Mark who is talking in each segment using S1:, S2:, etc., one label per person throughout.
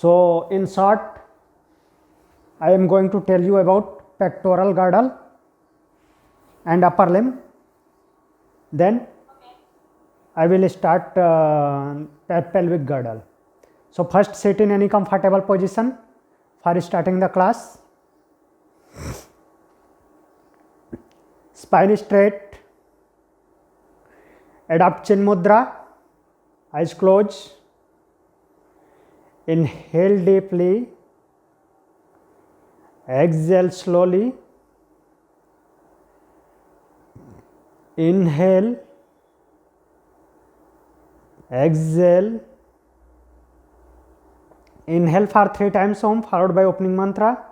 S1: So in short, I am going to tell you about pectoral girdle and upper limb. Then I will start pelvic girdle. So first, sit in any comfortable position for starting the class. Spine straight. Adopt chin mudra. Eyes closed. Inhale deeply. Exhale slowly. Inhale. Exhale. Inhale for 3 times Om, followed by opening mantra.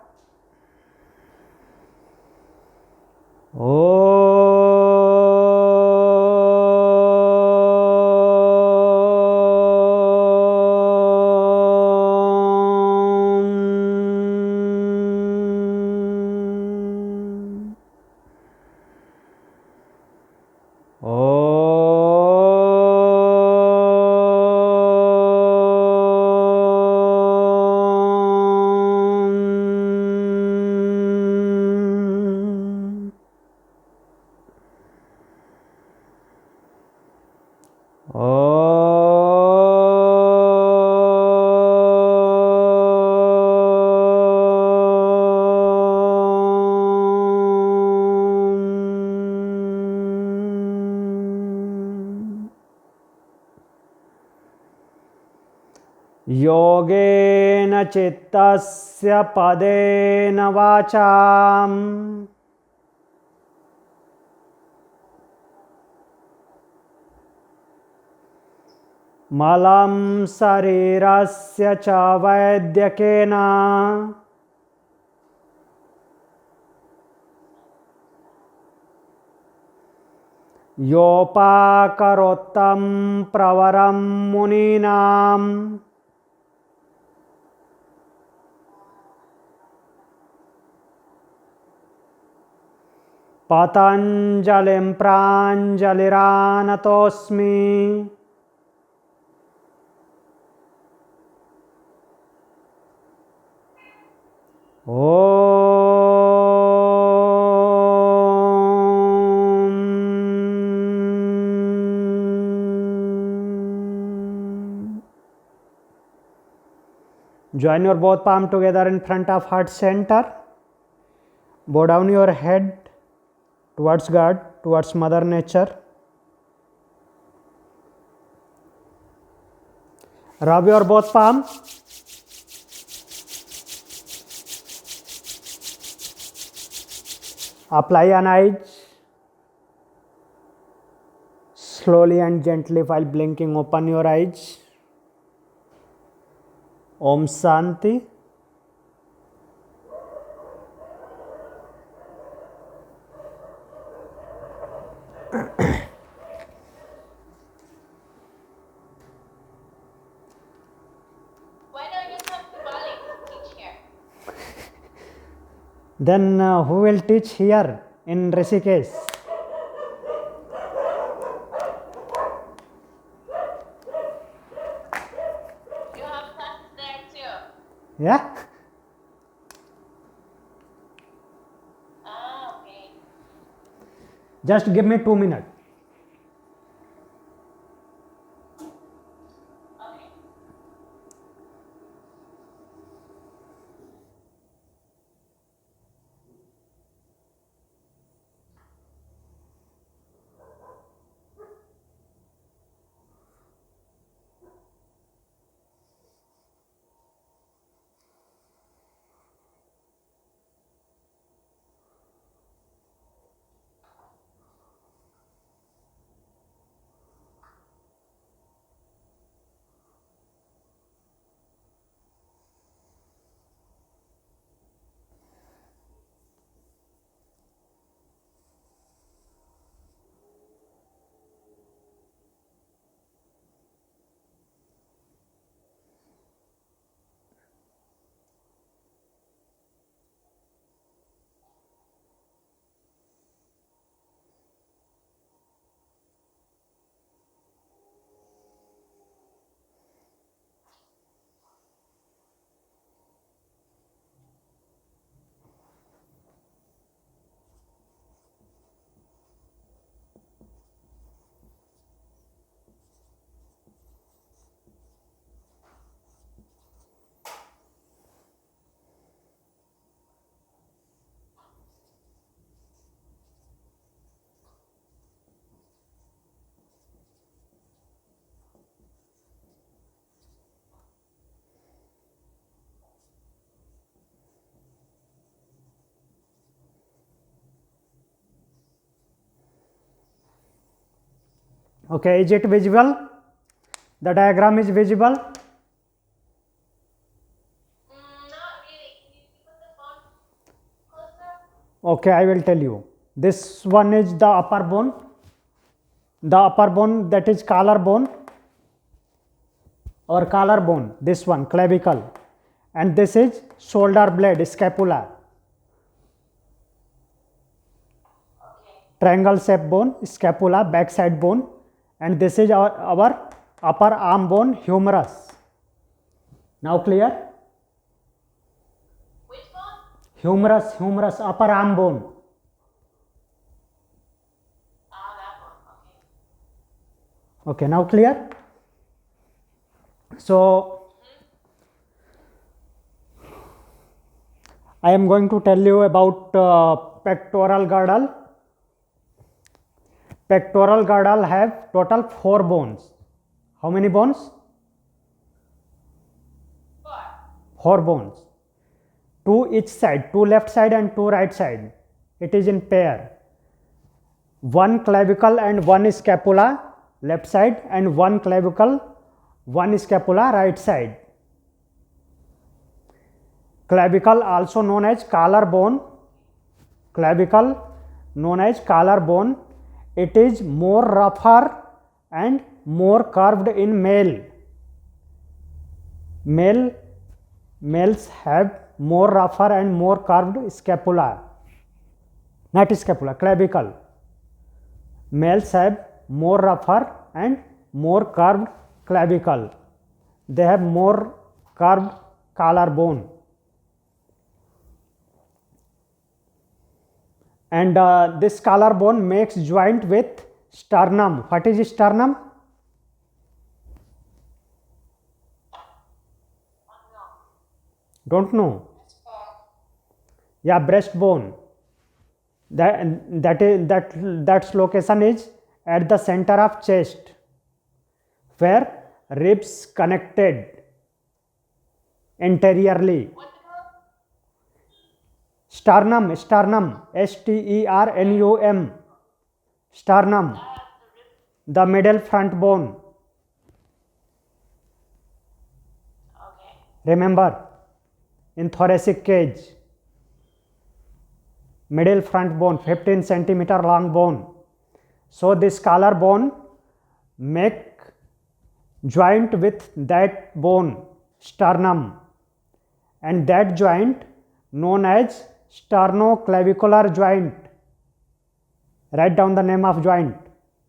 S1: योगेन चित्तस्य पदेन वाचाम् मलं शरीरस्य च वैद्यकेन योपाकरोत्तं प्रवरं मुनीनाम् पतञ्जलिं प्राञ्जलिरानतोऽस्मि। Join your both palm together in front of heart center. Bow down your head towards God, towards Mother Nature. Rub your both palm. Apply an eyes. Slowly and gently while blinking, open your eyes. Om Shanti. Then who will teach here in Rishikesh?
S2: You have classes there too.
S1: Yeah?
S2: Okay.
S1: Just give me 2 minutes.
S2: Okay.
S1: Okay, is it visible? The diagram is visible.
S2: Not really. Can you put the phone closer?
S1: Okay, I will tell you. This one is the upper bone. The upper bone, that is collarbone or collarbone. This one, clavicle. And this is shoulder blade, scapula.
S2: Okay.
S1: Triangle shape bone, scapula, backside bone. And this is our upper arm bone, humerus. Now clear?
S2: Which one?
S1: Humerus, upper arm bone.
S2: Ah, that one. Okay.
S1: Okay, now clear? So, I am going to tell you about pectoral girdle. Pectoral girdle have total 4 bones. How many bones?
S2: 4.
S1: 4 bones. 2 each side, 2 left side and 2 right side. It is in pair. 1 clavicle and 1 scapula left side and 1 clavicle, 1 scapula right side. Clavicle also known as collarbone. Clavicle known as collarbone. It is more rougher and more curved in male. Males have more rougher and more curved scapula. Not scapula, clavicle. Males have more rougher and more curved clavicle. They have more curved collarbone. And this collarbone makes joint with sternum. What is sternum? Don't know. Yeah, breastbone. That location is at the center of chest, where ribs connected anteriorly.
S2: What's it called?
S1: Sternum, sternum, sternum, the middle front bone.
S2: Okay.
S1: Remember, in thoracic cage, middle front bone, 15 centimeter long bone. So this collarbone make joint with that bone, sternum, and that joint known as sternoclavicular joint. Write down the name of joint.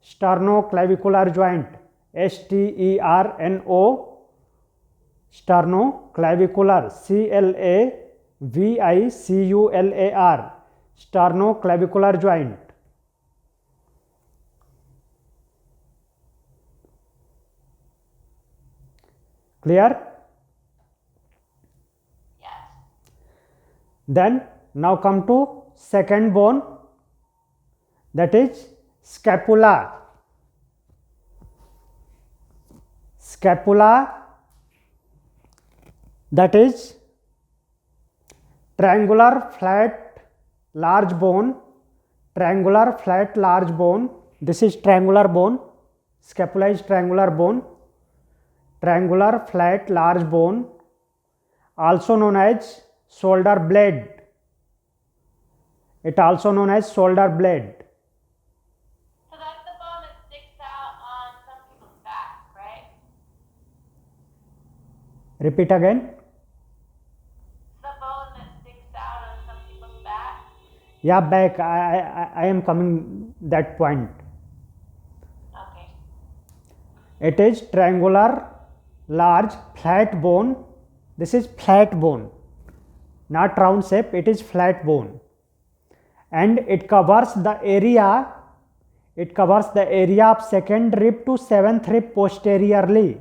S1: Sternoclavicular joint. STERNO, sternoclavicular, CLAVICULAR, sternoclavicular joint. Clear?
S2: Yes.
S1: Then now come to second bone, that is scapula. Scapula, that is triangular flat large bone. Triangular flat large bone. This is triangular bone. Scapula is triangular bone. Triangular flat large bone, also known as shoulder blade. It also known as shoulder blade.
S2: So that's the bone that sticks out on some people's back, right?
S1: Repeat again.
S2: The bone that sticks out on some people's back.
S1: Yeah, back. I am coming that point.
S2: Okay.
S1: It is triangular large flat bone. This is flat bone, not round shape. It is flat bone, and it covers the area. It covers the area of second rib to seventh rib posteriorly.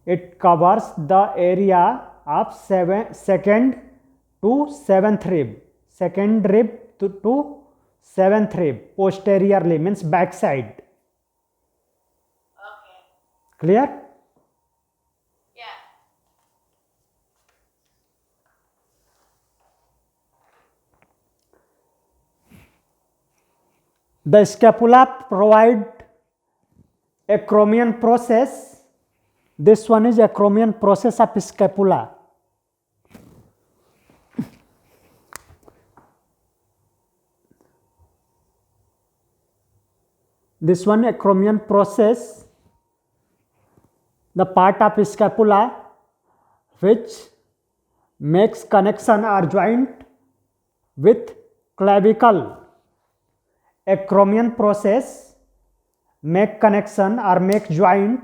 S1: It covers the area of second to seventh rib. Second rib to seventh rib posteriorly, means backside.
S2: Okay.
S1: Clear?
S2: Yeah.
S1: The scapula provide acromion process. This one is acromion process of scapula. This one acromion process, the part of scapula which makes connection or joint with clavicle. Acromion process make connection or make joint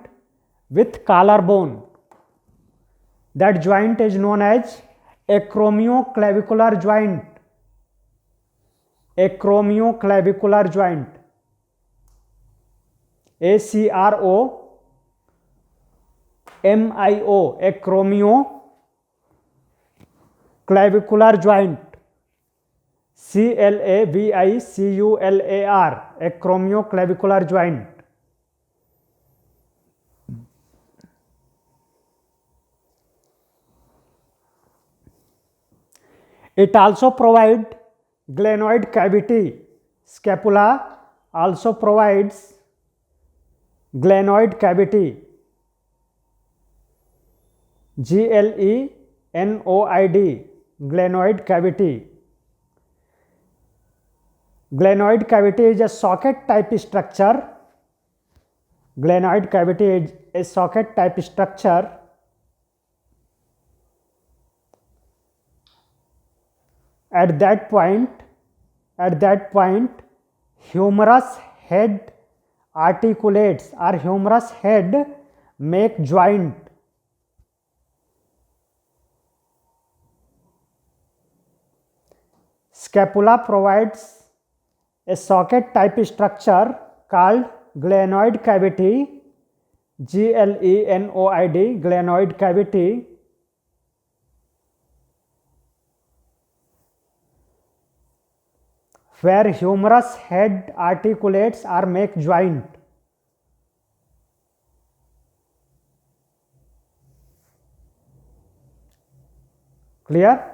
S1: with collarbone. That joint is known as acromioclavicular joint. Acromioclavicular joint. ACROMIO, acromioclavicular joint. CLAVICULAR, acromioclavicular joint. It also provides glenoid cavity. Scapula also provides glenoid cavity. GLENOID, glenoid cavity. Glenoid cavity is a socket type structure. Glenoid cavity is a socket type structure. At that point, humerus head articulates or humerus head make joint. Scapula provides a socket type structure called glenoid cavity, GLENOID, glenoid cavity. Where humerus head articulates or make joint. Clear?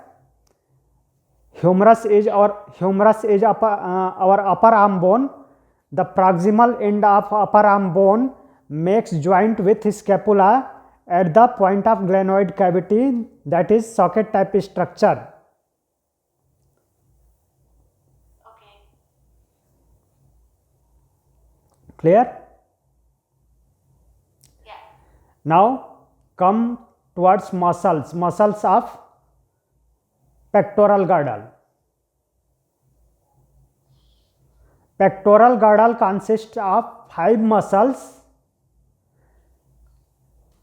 S1: Humerus is our upper arm bone. The proximal end of upper arm bone makes joint with scapula at the point of glenoid cavity, that is socket type structure.
S2: Okay.
S1: Clear?
S2: Yeah.
S1: Now come towards muscles of pectoral girdle. Pectoral girdle consists of 5 muscles.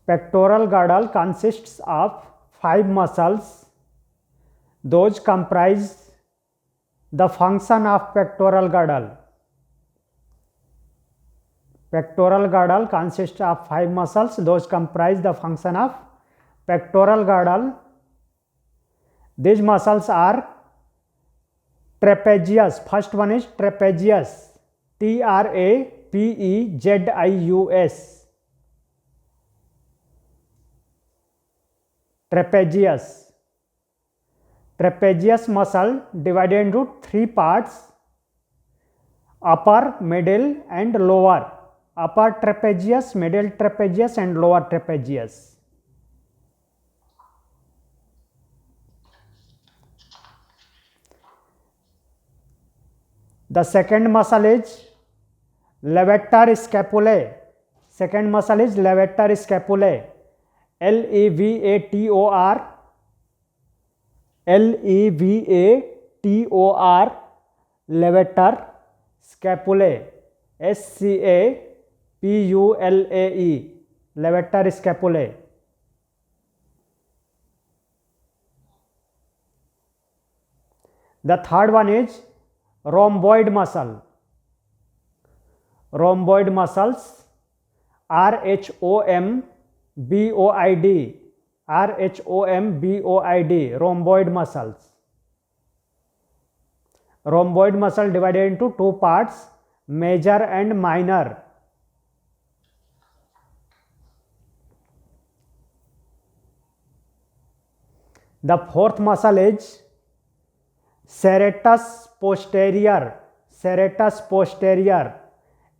S1: Pectoral girdle consists of 5 muscles. Those comprise the function of pectoral girdle. Pectoral girdle consists of 5 muscles. Those comprise the function of pectoral girdle. These muscles are trapezius. First one is trapezius. TRAPEZIUS. Trapezius. Trapezius muscle divided into 3 parts: upper, middle and lower. Upper trapezius, middle trapezius and lower trapezius. The second muscle is levator scapulae. Second muscle is levator scapulae. LEVATOR. LEVATOR, levator scapulae. SCAPULAE, levator scapulae. The third one is rhomboid muscle. Rhomboid muscles, RHOMBOID, RHOMBOID, rhomboid muscles. Rhomboid muscle divided into 2 parts: major and minor. The fourth muscle is serratus posterior. serratus posterior,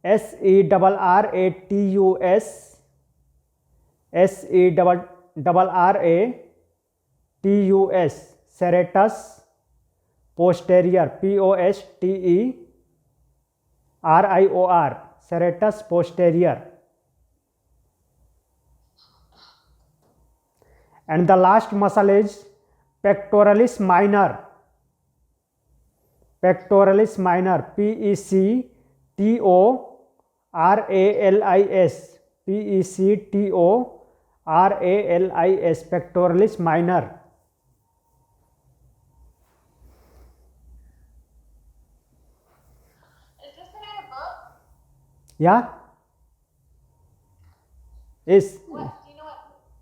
S1: SERRATUS, SERRATUS, serratus posterior, POSTERIOR, serratus posterior. And the last muscle is pectoralis minor, pectoralis minor, PECTORALIS, PECTORALIS, pectoralis minor.
S2: Is this in your book?
S1: Yeah, is
S2: What? Do you know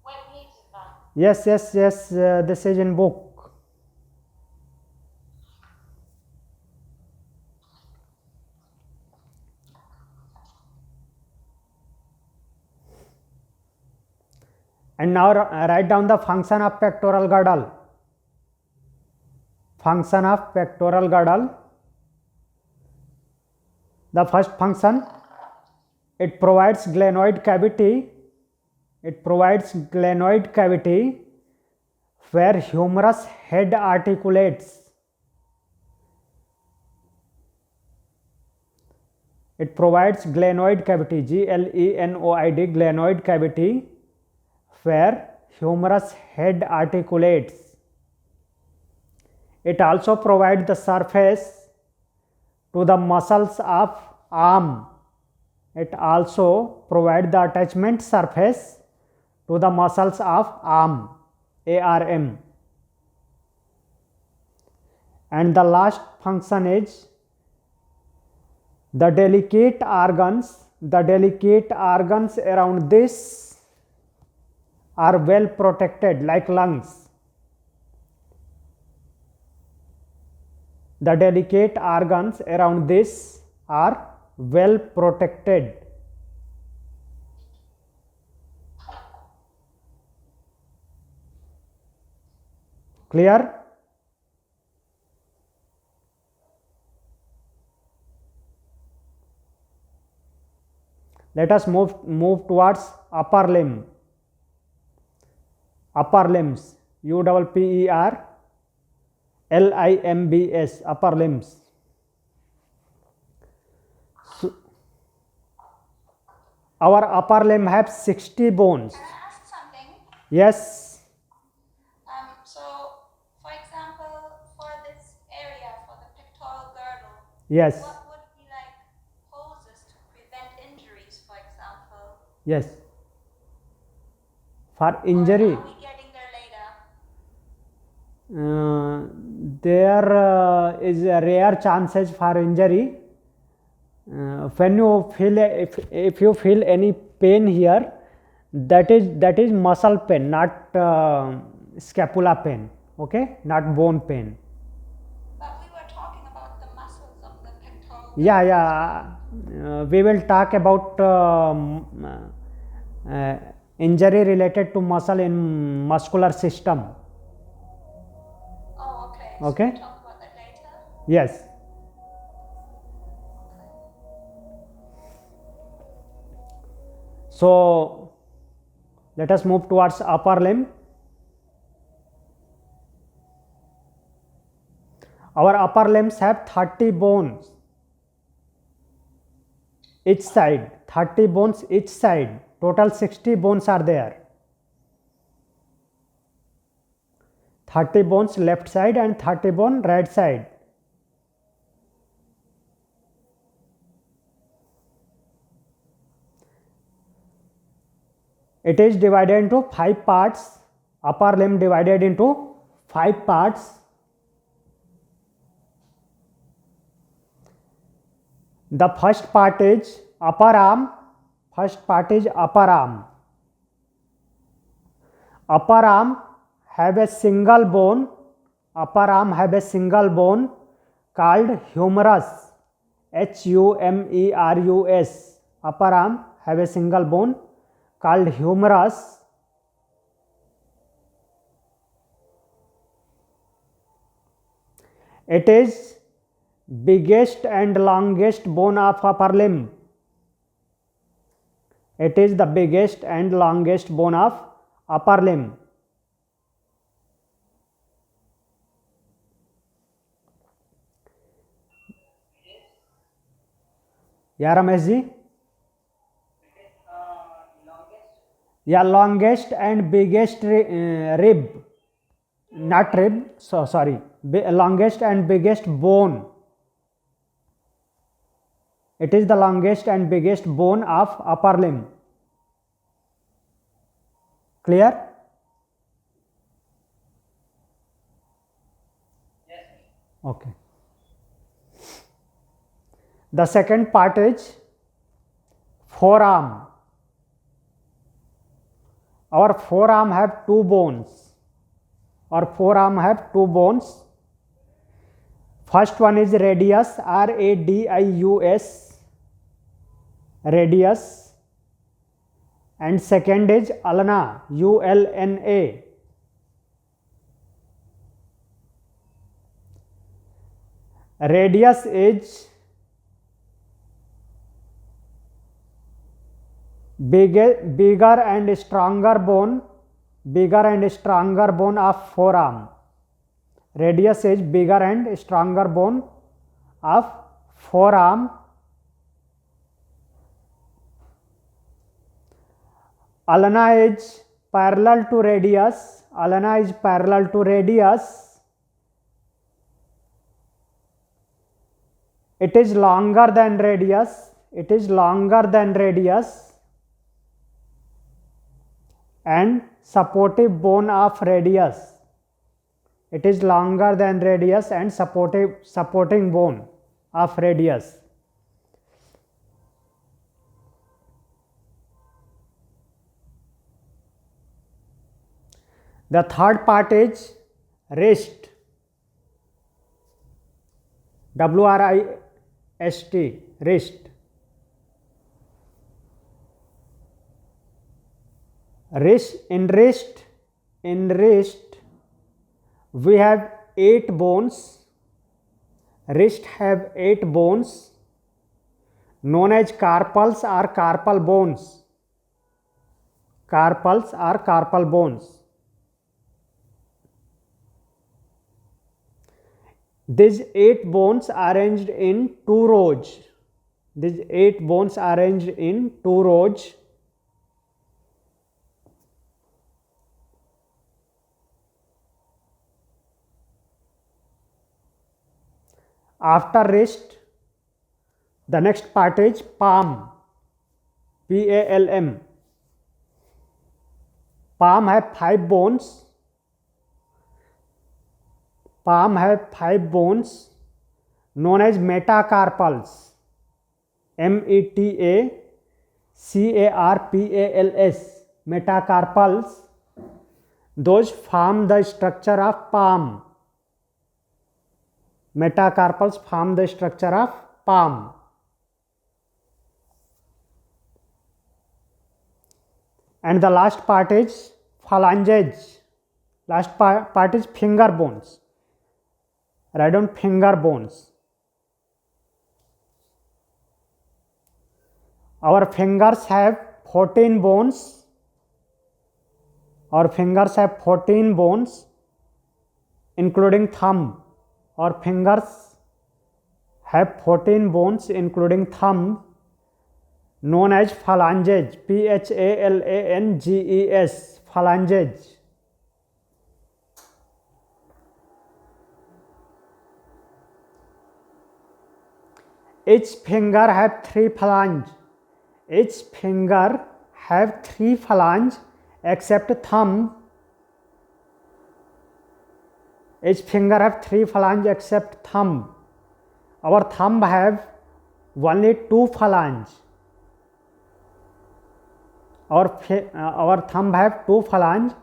S2: what page is that?
S1: yes, this is in book. And now write down the function of pectoral girdle. Function of pectoral girdle. The first function, it provides glenoid cavity. It provides glenoid cavity where humerus head articulates. It provides glenoid cavity, GLENOID, glenoid cavity where humerus head articulates. It also provides the surface to the muscles of arm. It also provides the attachment surface to the muscles of arm, ARM. And the last function is the delicate organs around this are well protected, like lungs. The delicate organs around this are well protected. Clear? Let us move towards upper limb. Upper limbs, UPPERLIMBS, upper limbs. So, our upper limb have 60 bones.
S2: Can I ask something?
S1: Yes,
S2: So, for example, for this area, for the pectoral girdle,
S1: yes,
S2: what would be like poses to prevent injuries, for example?
S1: yes. For injury,
S2: Or are we getting there later?
S1: there is a rare chances for injury. When you feel if you feel any pain here, that is muscle pain, not scapula pain. Okay, not bone pain.
S2: But we were talking about the muscles of the pectoral.
S1: Yeah. We will talk about injury related to muscle in muscular system.
S2: Oh, okay.
S1: Okay.
S2: So we'll talk about that later.
S1: Yes. So let us move towards upper limb. Our upper limbs have 30 bones each side, 30 bones each side. Total 60 bones are there. 30 bones left side and 30 bone right side. It is divided into 5 parts. Upper limb divided into 5 parts. The first part is upper arm. First part is upper arm. Upper arm have a single bone. Upper arm have a single bone called humerus. HUMERUS. Upper arm have a single bone called humerus. It is biggest and longest bone of upper limb. It is the biggest and longest bone of upper limb. Yeah, Ramesh ji? Yeah, longest and biggest rib, not rib, so sorry, longest and biggest bone. It is the longest and biggest bone of upper limb. Clear? Yes. Okay. The second part is forearm. Our forearm have two bones. Our forearm have two bones. First one is radius, radius, radius, and second is ulna, ulna. Radius is bigger and stronger bone of forearm. Radius is bigger and stronger bone of forearm. Ulna is parallel to radius. Ulna is parallel to radius. It is longer than radius. It is longer than radius and supportive bone of radius. It is longer than radius and supporting bone of radius. The third part is wrist, wrist, wrist. In wrist we have 8 bones. Wrist have 8 bones known as carpals or carpal bones. Carpals or carpal bones. These 8 bones arranged in 2 rows. These 8 bones arranged in 2 rows. After wrist, the next part is palm, palm. Palm have 5 bones. Palm have 5 bones known as metacarpals, metacarpals, metacarpals. Those form the structure of palm. Metacarpals form the structure of palm. And the last part is phalanges. Last part is finger bones. Write down finger bones. Our fingers have 14 bones. Our fingers have 14 bones, including thumb. Our fingers have 14 bones, including thumb, known as phalanges, phalanges, phalanges. Each finger have 3 phalanges. Each finger have 3 phalanges except thumb. Each finger have 3 phalanges except thumb. Our thumb have only 2 phalanges. Our thumb have 2 phalanges.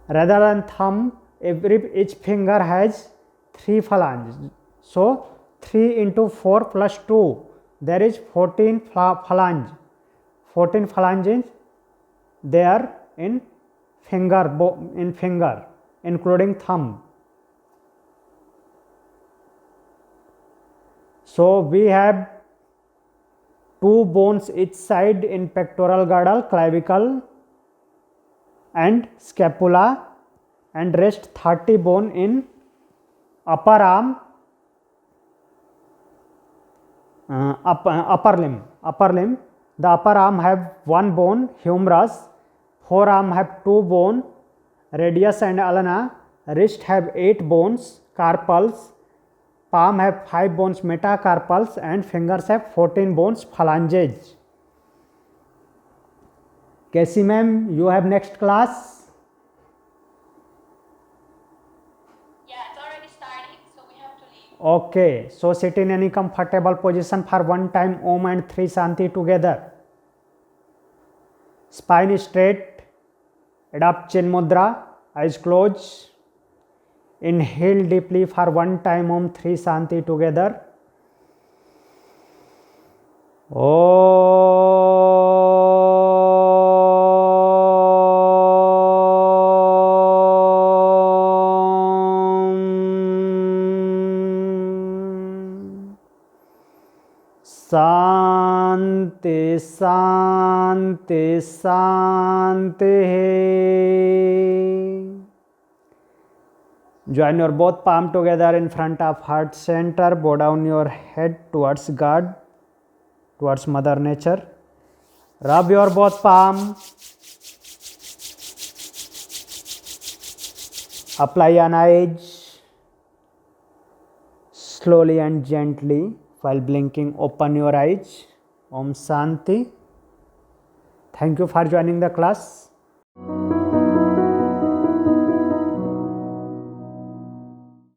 S1: Rather than thumb, each finger has 3 phalanges. So 3 into 4 plus 2, there is 14 phalanges. 14 phalanges there in finger, including thumb. So we have two bones each side in pectoral girdle, clavicle and scapula, and rest 30 bone in upper arm, upper limb. The upper arm have one bone, humerus. Forearm have two bone, radius and ulna. Wrist have 8 bones, carpals. Palm have 5 bones, metacarpals, and fingers have 14 bones, phalanges. Casey ma'am, you have next class?
S2: Yeah, it's already starting, so we have to leave.
S1: Okay, so sit in any comfortable position for one time Om and 3 Shanti together. Spine straight, adopt chin mudra, eyes closed. Inhale deeply for one time Om 3 Shanti together. Om Shanti Shanti Shanti. Join your both palm together in front of heart center. Bow down your head towards God, towards Mother Nature. Rub your both palm. Apply an eyes. Slowly and gently, while blinking, open your eyes. Om Shanti. Thank you for joining the class.